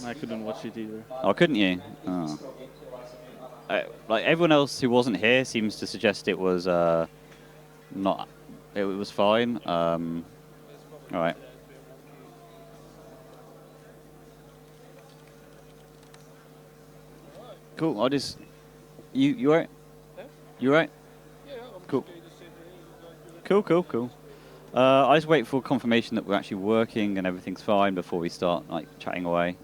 I couldn't watch it either. Oh, couldn't you? Oh. Like everyone else who wasn't here seems to suggest it was not. It was fine. All right. Cool. I'll just. You alright? You alright? Cool. Cool. I just wait for confirmation that we're actually working and everything's fine before we start like chatting away.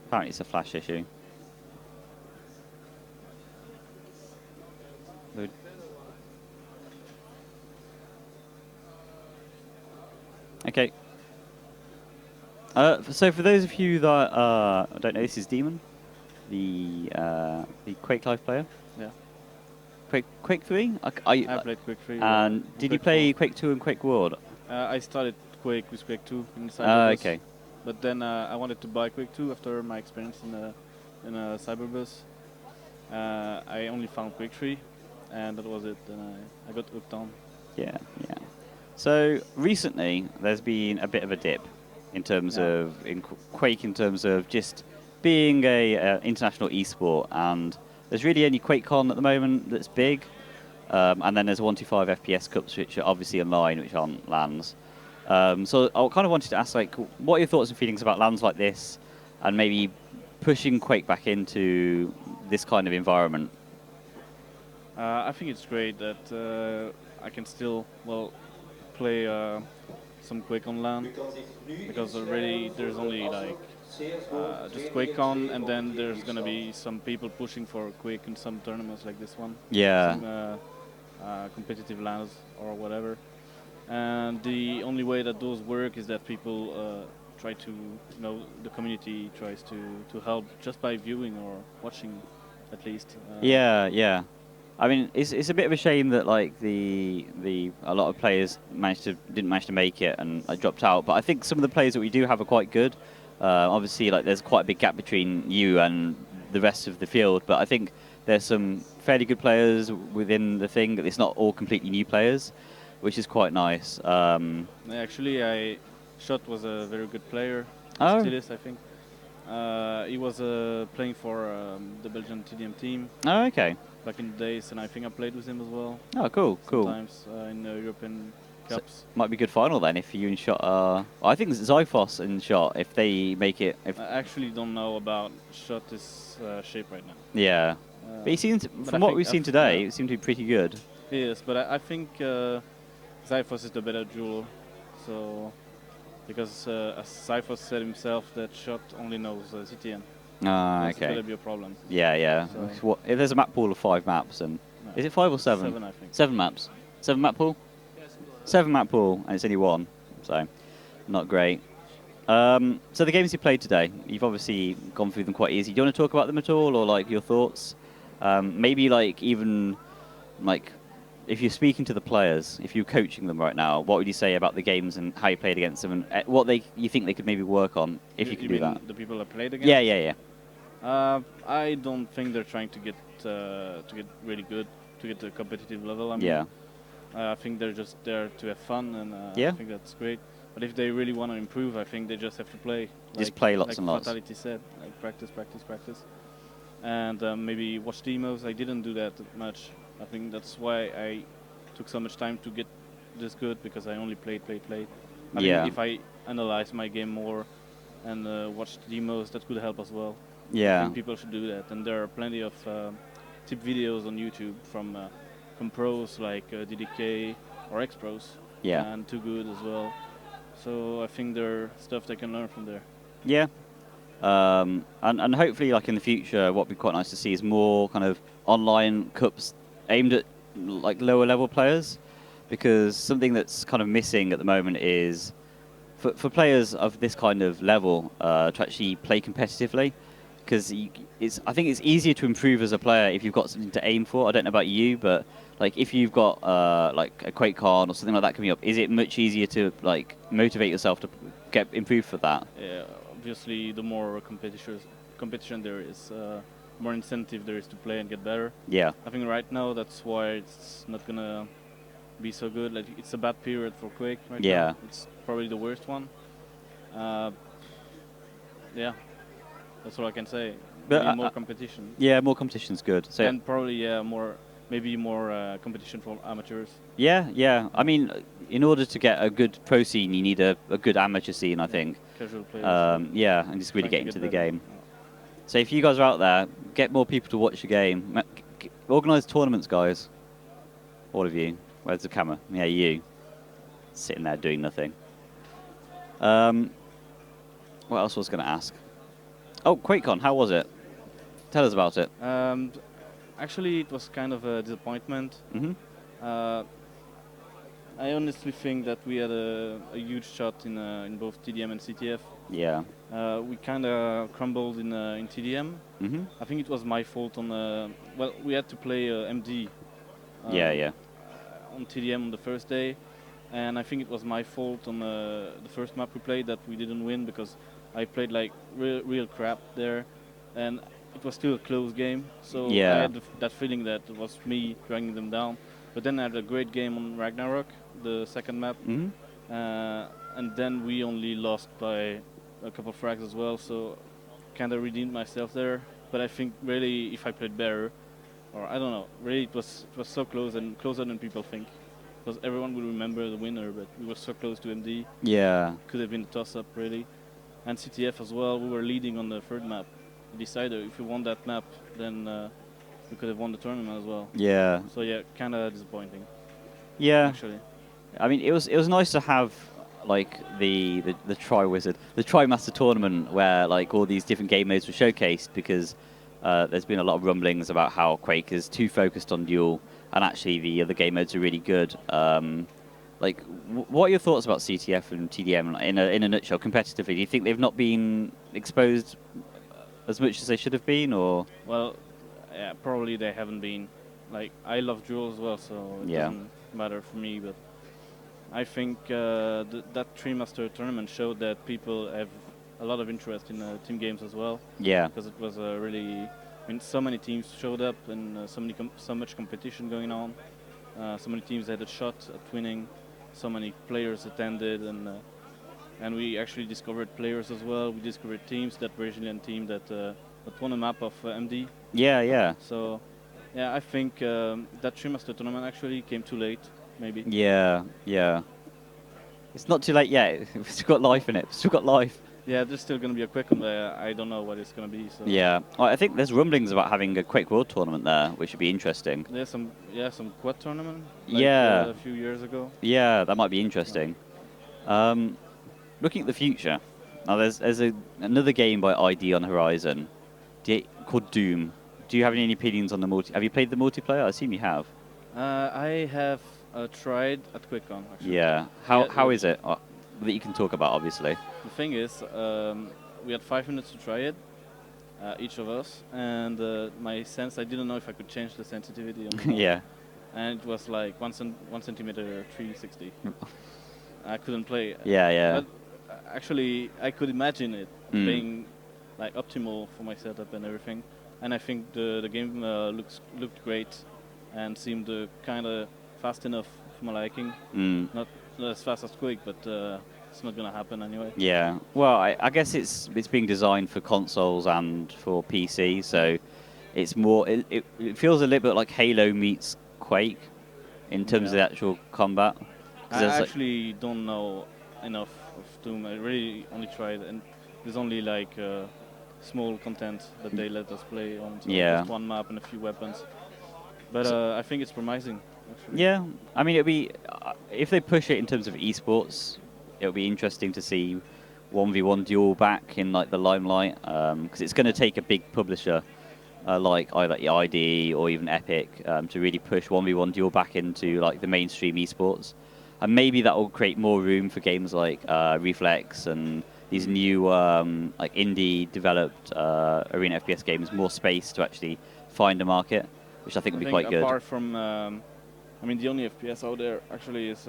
Apparently it's a flash issue. Load. Okay. So for those of you that don't know, this is dem0n, the Quake Live player. Yeah. Quake 3? I played Quake 3. And did you play Quake 2 and Quake World? I started Quake with Quake 2 in Cyberbus. Okay. But then I wanted to buy Quake 2 after my experience in a Cyberbus. I only found Quake 3, and that was it. And I got hooked on. Yeah. So recently, there's been a bit of a dip in terms of Quake, in terms of just being a international esport, and there's really only QuakeCon at the moment that's big, and then there's 125 FPS Cups, which are obviously online, which aren't LANs. So I kind of wanted to ask, like, what are your thoughts and feelings about LANs like this, and maybe pushing Quake back into this kind of environment? I think it's great that I can still play some Quake on LAN, because already there's only like just QuakeCon, and then there's gonna be some people pushing for Quake in some tournaments like this one. Yeah. Some competitive LANs or whatever. And the only way that those work is that people try to, the community tries to help just by viewing or watching, at least. Yeah. I mean, it's a bit of a shame that like a lot of players didn't manage to make it and dropped out. But I think some of the players that we do have are quite good. Obviously, like there's quite a big gap between you and the rest of the field. But I think there's some fairly good players within the thing. It's not all completely new players, which is quite nice. Actually, Shot was a very good player. Oh. Still is, I think. He was playing for the Belgian TDM team. Oh, okay. Back in the days, and I think I played with him as well. Oh, cool. Sometimes in European Cups. So might be a good final then if you and Shot are... I think it's Zyphos and Shot, if they make it... I actually don't know about Shot's shape right now. Yeah. But he seems, from what we've seen today, it seemed to be pretty good. Yes, but I think Zyphos is the better jeweler. So, because as Zyphos said himself, that Shot only knows CTN. Ah, okay. That's going to be a problem. Yeah. So if there's a map pool of 5 maps, and is it 5 or 7? 7, I think. 7 maps. 7 map pool? 7 map pool, and it's only 1, so not great. So the games you played today, you've obviously gone through them quite easy. Do you want to talk about them at all, or like your thoughts? Maybe like even like if you're speaking to the players, if you're coaching them right now, what would you say about the games and how you played against them, and what you think they could maybe work on if you could do that? The people that played against? Yeah. I don't think they're trying to get really good, to get to a competitive level. I mean, I think they're just there to have fun, and I think that's great. But if they really want to improve, I think they just have to play. Just play lots and lots. Like Fatality said, like practice. And maybe watch demos. I didn't do that much. I think that's why I took so much time to get this good, because I only played. I think if I analyze my game more and watch demos, that could help as well. Yeah. I think people should do that. And there are plenty of tip videos on YouTube from pros like DDK or ex-pros. Yeah. And Too Good as well. So I think there are stuff they can learn from there. Yeah. And hopefully, like in the future, what would be quite nice to see is more kind of online cups aimed at like lower level players, because something that's kind of missing at the moment is for players of this kind of level to actually play competitively, because I think it's easier to improve as a player if you've got something to aim for. I don't know about you, but like if you've got like a QuakeCon or something like that coming up, is it much easier to like motivate yourself to get improved for that? Yeah, obviously the more competition there is, more incentive there is to play and get better. Yeah. I think right now that's why it's not gonna be so good. Like it's a bad period for Quake right now. It's probably the worst one. Yeah, that's all I can say. Maybe more competition. Yeah, more competition's good. So and probably maybe more competition for amateurs. Yeah, yeah. I mean, in order to get a good pro scene, you need a good amateur scene, I think. Casual players. Yeah, and just really get into the game. Yeah. So if you guys are out there, get more people to watch the game. Organise tournaments, guys. All of you. Where's the camera? Yeah, you. Sitting there doing nothing. What else was I going to ask? Oh, QuakeCon, how was it? Tell us about it. Actually, it was kind of a disappointment. I honestly think that we had a huge shot in both TDM and CTF. Yeah. We kind of crumbled in TDM. I think it was my fault on well, we had to play MD. Yeah. On TDM on the first day, and I think it was my fault on the first map we played that we didn't win because I played like real crap there, and it was still a close game. So I had that feeling that it was me dragging them down. But then I had a great game on Ragnarok, the second map, and then we only lost by a couple of frags as well. So kind of redeemed myself there. But I think really if I played better, or I don't know, really it was so close and closer than people think. Because everyone will remember the winner, but we were so close to MD. Yeah. Could have been a toss-up, really. And CTF as well, we were leading on the third map. We decided if we won that map, then we could have won the tournament as well. Yeah. So yeah, kind of disappointing. Yeah. Actually. I mean, it was nice to have like the Tri-Wizard, the Tri-Master tournament where like all these different game modes were showcased because there's been a lot of rumblings about how Quake is too focused on duel and actually the other game modes are really good. Like, what are your thoughts about CTF and TDM in a nutshell, competitively? Do you think they've not been exposed as much as they should have been, or? Well, yeah, probably they haven't been. Like, I love duel as well, so it doesn't matter for me. But I think that Tri-Master tournament showed that people have a lot of interest in team games as well. Yeah. Because it was really, I mean, so many teams showed up and so much competition going on. So many teams had a shot at winning. So many players attended, and we actually discovered players as well. We discovered teams, that Brazilian team that won a map of MD. Yeah. So, yeah, I think that Tri-Master tournament actually came too late, maybe. Yeah. It's not too late yet. We've still got life in it. We've still got life. Yeah, there's still going to be a Quake on there. I don't know what it's going to be. So. Yeah. Well, I think there's rumblings about having a Quake World Tournament there, which would be interesting. There's some quad tournament. Like, a few years ago. Yeah, that might be interesting. Looking at the future, now there's another game by ID on Horizon called Doom. Do you have any opinions on the Have you played the multiplayer? I assume you have. I have tried at QuakeCon, actually. Yeah. How is it? That you can talk about, obviously. The thing is, we had 5 minutes to try it, each of us, and my sense, I didn't know if I could change the sensitivity. On the Yeah. And it was like 1 centimeter 360. I couldn't play. Yeah. But actually, I could imagine it being like optimal for my setup and everything. And I think the game looked great and seemed kind of fast enough for my liking. Not as fast as Quake, but it's not gonna happen anyway. Yeah. Well, I guess it's being designed for consoles and for PC, so it's more. It feels a little bit like Halo meets Quake in terms of the actual combat. I actually don't know enough of Doom. I really only tried, and there's only like small content that they let us play on. So just one map and a few weapons. But I think it's promising. Actually. Yeah, I mean, it'll be if they push it in terms of esports, it'll be interesting to see 1v1 duel back in like the limelight, because it's going to take a big publisher like either ID or even Epic to really push 1v1 duel back into like the mainstream esports, and maybe that will create more room for games like Reflex and these new like indie developed arena FPS games, more space to actually find a market, which I think would be quite good. Apart from, I mean, the only FPS out there actually is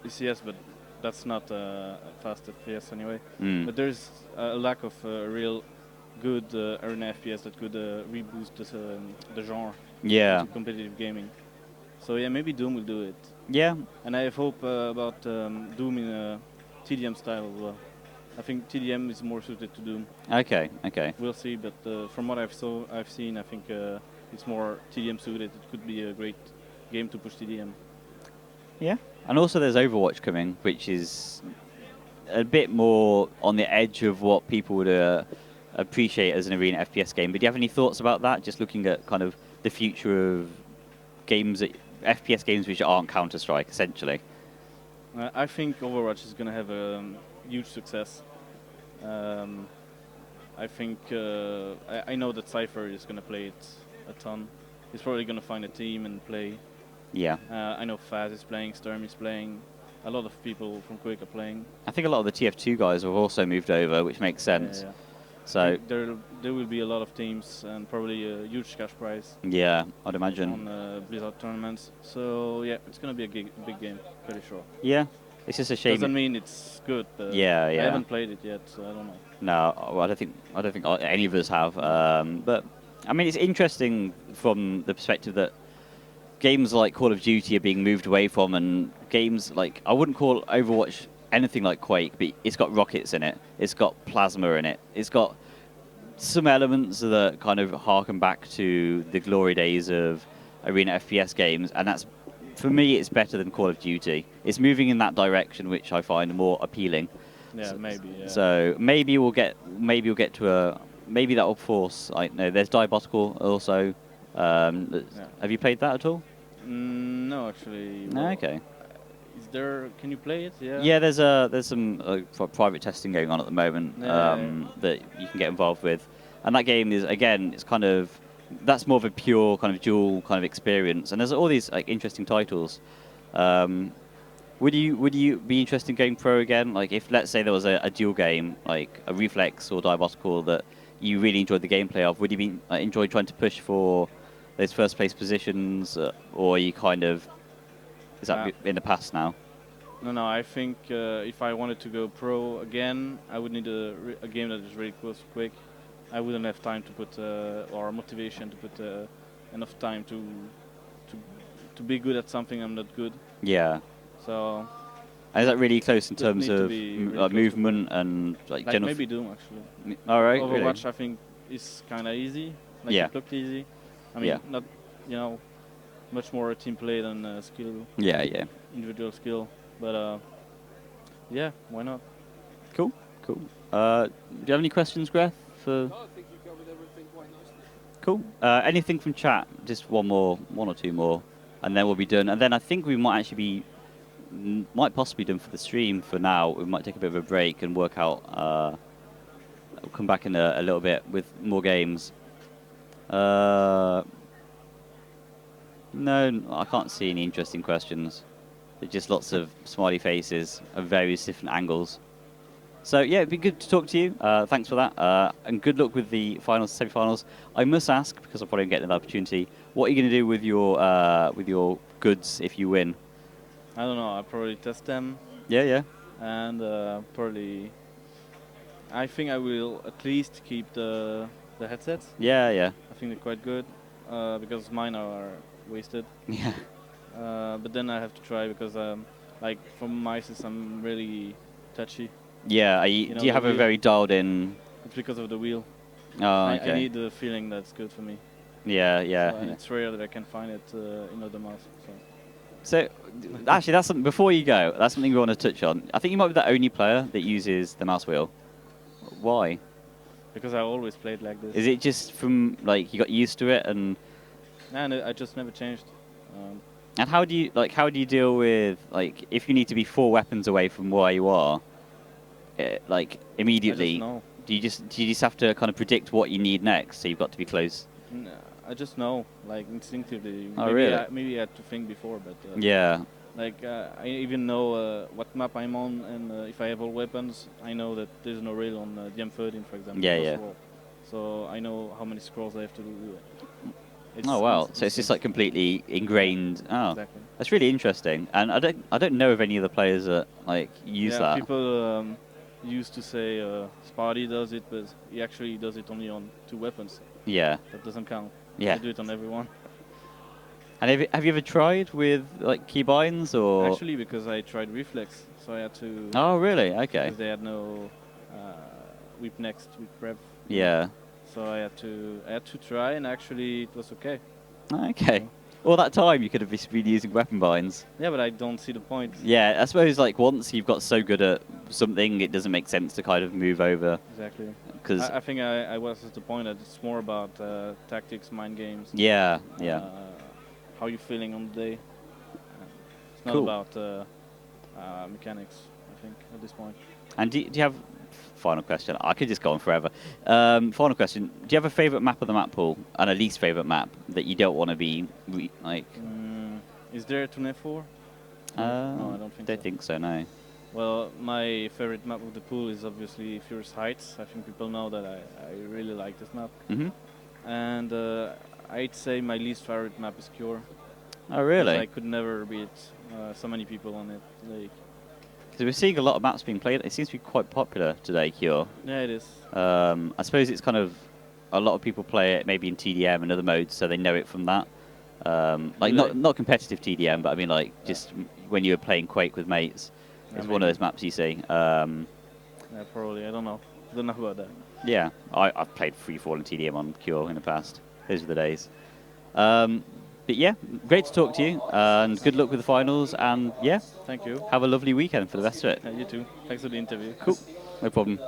ECS, but that's not fast FPS anyway. But there's a lack of real good arena FPS that could reboost the genre Yeah. into competitive gaming. So yeah, maybe Doom will do it. Yeah. And I have hope about Doom in a TDM style as well. I think TDM is more suited to Doom. Okay. Okay. We'll see, but from what I've seen, I think it's more TDM suited. It could be a great game to push TDM. Yeah. And also there's Overwatch coming, which is a bit more on the edge of what people would appreciate as an arena FPS game. But do you have any thoughts about that? Just looking at kind of the future of games, FPS games which aren't Counter-Strike, essentially. I think Overwatch is going to have a huge success. I think I know that Cypher is going to play it a ton. He's probably going to find a team and play. Yeah. I know Faz is playing, Sturm is playing. A lot of people from Quake are playing. I think a lot of the TF2 guys have also moved over, which makes sense. Yeah. So there will be a lot of teams and probably a huge cash prize. Yeah, I'd imagine. On Blizzard tournaments. So yeah, it's going to be a big game, pretty sure. Yeah, it's just a shame. Doesn't mean it's good. But yeah. I haven't played it yet, so I don't know. No, well, I don't think any of us have. But I mean, it's interesting from the perspective that games like Call of Duty are being moved away from, and games like, I wouldn't call Overwatch anything like Quake, but it's got rockets in it, it's got plasma in it, it's got some elements that kind of harken back to the glory days of arena FPS games, and that's, for me, it's better than Call of Duty. It's moving in that direction, which I find more appealing. Yeah, maybe. Yeah. So maybe we'll get to a, maybe that will force. I know there's Diabotical also. Have you played that at all? No, actually. No, okay. Is there? Can you play it? Yeah. Yeah, there's some private testing going on at the moment that you can get involved with, and that game is, again, it's kind of, that's more of a pure kind of dual kind of experience, and there's all these like interesting titles. Would you be interested in going pro again? Like, if, let's say, there was a dual game like a Reflex or Diabotical that you really enjoyed the gameplay of, would you be enjoy trying to push for those first place positions, or are you kind of, is that in the past now? No. I think if I wanted to go pro again, I would need a game that is really close to Quake. I wouldn't have time to put or motivation to put enough time to be good at something I'm not good. Yeah. So. And is that really close in terms of really movement and like general? Maybe Doom actually. All right. Overwatch, really? I think, is kind of easy. Like, yeah. It looked easy. I mean, not, much more team play than skill. Yeah. Individual skill, but yeah, why not? Cool. Do you have any questions, Greth? No, I think you covered everything quite nicely. Cool. Anything from chat? Just one or two more, and then we'll be done. And then I think we might possibly done for the stream for now. We might take a bit of a break and work out. We'll come back in a little bit with more games. No, I can't see any interesting questions. There's just lots of smiley faces of various different angles. So yeah, it'd be good to talk to you. Thanks for that, and good luck with the finals, semi-finals. I must ask, because I'm probably getting an opportunity, what are you going to do with your goods if you win? I don't know. I'll probably test them. Yeah. And probably, I think I will at least keep the headsets. Yeah. I think they're quite good because mine are wasted. Yeah. But then I have to try because like from my system, I'm really touchy. Yeah. Do you have a very dialed in? It's because of the wheel. Oh, okay. I need the feeling that's good for me. Yeah. So, and it's rare that I can find it in other mouse. So, actually, that's something, before you go, that's something we want to touch on. I think you might be the only player that uses the mouse wheel. Why? Because I always played like this. Is it just from, like, you got used to it and I just never changed. And how do you deal with, like, if you need to be 4 weapons away from where you are, like, immediately? I just know. Do you just have to kind of predict what you need next, so you've got to be close? No, I just know, like, instinctively. Oh, really? Maybe I had to think before, but yeah. Like, I even know what map I'm on, and if I have all weapons, I know that there's no rail on dem0n, for example. Yeah. So I know how many scrolls I have to do. Oh wow! So it's just like completely ingrained. Oh, exactly. That's really interesting. And I don't know of any other players that like use that. People used to say Sparty does it, but he actually does it only on 2 weapons. Yeah. That doesn't count. Yeah. I do it on everyone. And have you ever tried with like keybinds or? Actually, because I tried Reflex, so I had to. Oh, really? Okay. Because they had no whip next, whip rev. Yeah. So I had to try, and actually it was okay. Okay. All that time you could have just been using weapon binds. Yeah, but I don't see the point. Yeah, I suppose like once you've got so good at something, it doesn't make sense to kind of move over. Exactly. Because I think I was at the point that it's more about tactics, mind games. yeah, yeah. How you feeling on the day. It's not Cool. about mechanics, I think, at this point. And do you have final question? I could just go on forever. Final question: do you have a favorite map of the map pool and a least favorite map that you don't want to be like? Is there a Tournament 4? No, I don't think so. think so. No. Well, my favorite map of the pool is obviously Furious Heights. I think people know that I really like this map. Mhm. And I'd say my least favorite map is Cure. Oh, really? I could never beat so many people on it. Like, because we're seeing a lot of maps being played. It seems to be quite popular today, Cure. yeah, it is. I suppose it's kind of a lot of people play it maybe in TDM and other modes, so they know it from that. Like not competitive TDM, but I mean like just when you were playing Quake with mates. It's one of those maps you see. Yeah, probably. I don't know. Don't know about that. Yeah, I've played Freefall and TDM on Cure in the past. Those were the days. But yeah, great to talk to you, and good luck with the finals. And yeah, Thank you. have a lovely weekend for the rest of it. You too. Thanks for the interview. Cool, no problem.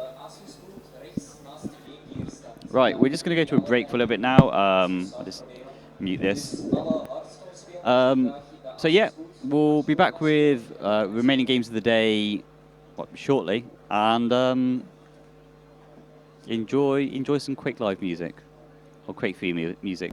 Right, we're just going to go to a break for a little bit now. I'll just mute this. So yeah, we'll be back with remaining games of the day shortly, and enjoy some Quake Live music or Quake 3 music.